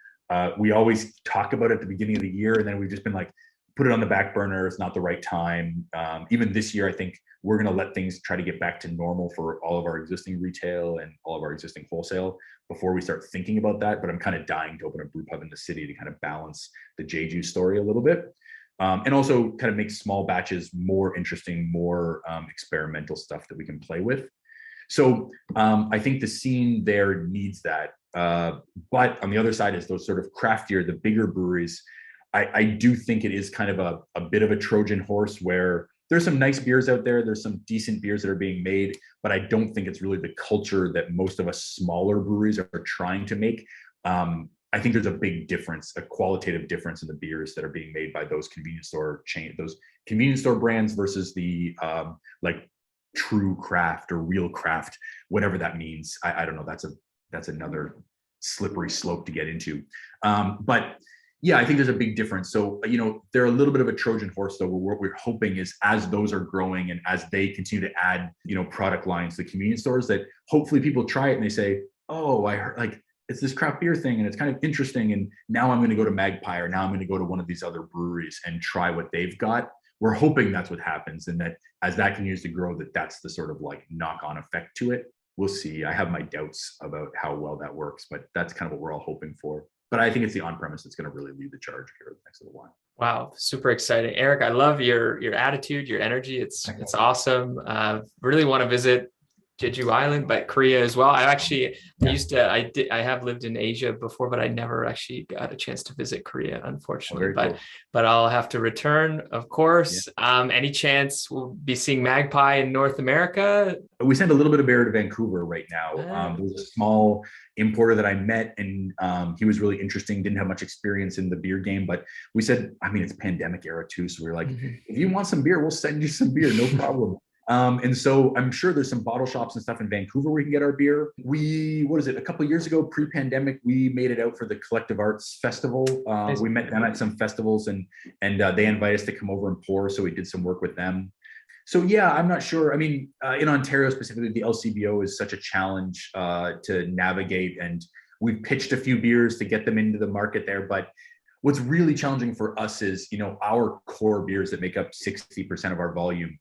We always talk about it at the beginning of the year, and then we've just been like, put it on the back burner. It's not the right time. Even this year, I think we're going to let things try to get back to normal for all of our existing retail and all of our existing wholesale before we start thinking about that. But I'm kind of dying to open a brew pub in the city to kind of balance the Jeju story a little bit. And also kind of make small batches more interesting, more experimental stuff that we can play with. So I think the scene there needs that. But on the other side is those sort of craftier, the bigger breweries. I do think it is kind of a bit of a Trojan horse, where there's some nice beers out there. There's some decent beers that are being made, but I don't think it's really the culture that most of us smaller breweries are trying to make. I think there's a big difference, a qualitative difference in the beers that are being made by those convenience store brands versus the like true craft or real craft, whatever that means. I don't know. That's another slippery slope to get into. But yeah, I think there's a big difference. So, they're a little bit of a Trojan horse, though. What we're hoping is, as those are growing and as they continue to add, product lines to the convenience stores, that hopefully people try it and they say, oh, I heard like it's this craft beer thing and it's kind of interesting. And now I'm going to go to Magpie, or now I'm going to go to one of these other breweries and try what they've got. We're hoping that's what happens, and that as that continues to grow, that's the sort of like knock-on effect to it. We'll see. I have my doubts about how well that works, but that's kind of what we're all hoping for. But I think it's the on-premise that's going to really lead the charge here the next little while. Wow, super exciting. Erik, I love your attitude, your energy. It's awesome. Really want to visit Jeju Island, but Korea as well. I have lived in Asia before, but I never actually got a chance to visit Korea, unfortunately. But I'll have to return, of course. Yeah. Any chance we'll be seeing Magpie in North America? We send a little bit of beer to Vancouver right now. There's a small importer that I met, and he was really interesting. Didn't have much experience in the beer game, but we said, I mean, it's pandemic era too, so we were like, if you want some beer, we'll send you some beer, no problem. And so I'm sure there's some bottle shops and stuff in Vancouver where we can get our beer. A couple of years ago, pre-pandemic, we made it out for the Collective Arts Festival. We met them at some festivals, and they invited us to come over and pour. So we did some work with them. So yeah, I'm not sure. I mean, in Ontario specifically, the LCBO is such a challenge to navigate, and we've pitched a few beers to get them into the market there. But what's really challenging for us is, our core beers that make up 60% of our volume.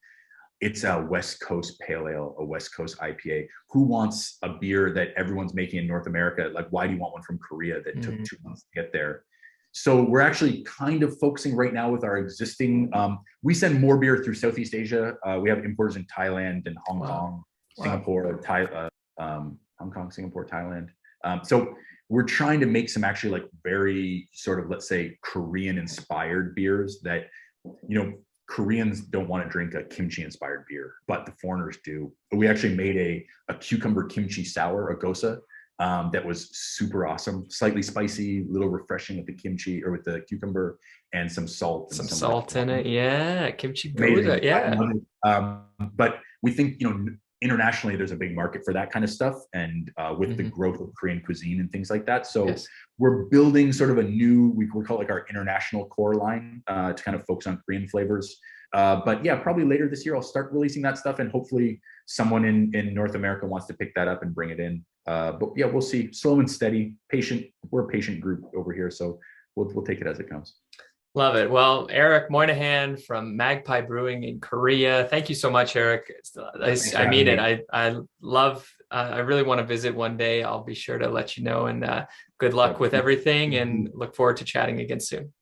It's a West Coast Pale Ale, a West Coast IPA. Who wants a beer that everyone's making in North America? Like, why do you want one from Korea that took 2 months to get there? So we're actually kind of focusing right now with our existing, we send more beer through Southeast Asia. We have importers in Thailand and Hong Kong, Singapore, Hong Kong, Singapore, Thailand. So we're trying to make some actually like very sort of, let's say, Korean inspired beers that, Koreans don't want to drink a kimchi inspired beer, but the foreigners do. We actually made a cucumber kimchi sour, a gosa, that was super awesome, slightly spicy, a little refreshing with the kimchi or with the cucumber, and some salt. Some salt in it. Yeah. Kimchi gosa. Yeah. But we think, internationally, there's a big market for that kind of stuff. And with the growth of Korean cuisine and things like that. So we're building sort of a new, we call it like our international core line to kind of focus on Korean flavors. But yeah, probably later this year, I'll start releasing that stuff. And hopefully someone in North America wants to pick that up and bring it in. But yeah, we'll see. Slow and steady, patient. We're a patient group over here. So we'll take it as it comes. Love it. Well, Erik Moynihan from Magpie Brewing in Korea. Thank you so much, Erik. I mean it. I really want to visit one day. I'll be sure to let you know, and good luck with everything, and look forward to chatting again soon.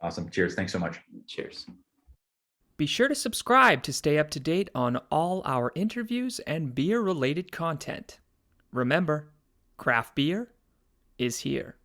Awesome. Cheers. Thanks so much. Cheers. Be sure to subscribe to stay up to date on all our interviews and beer-related content. Remember, craft beer is here.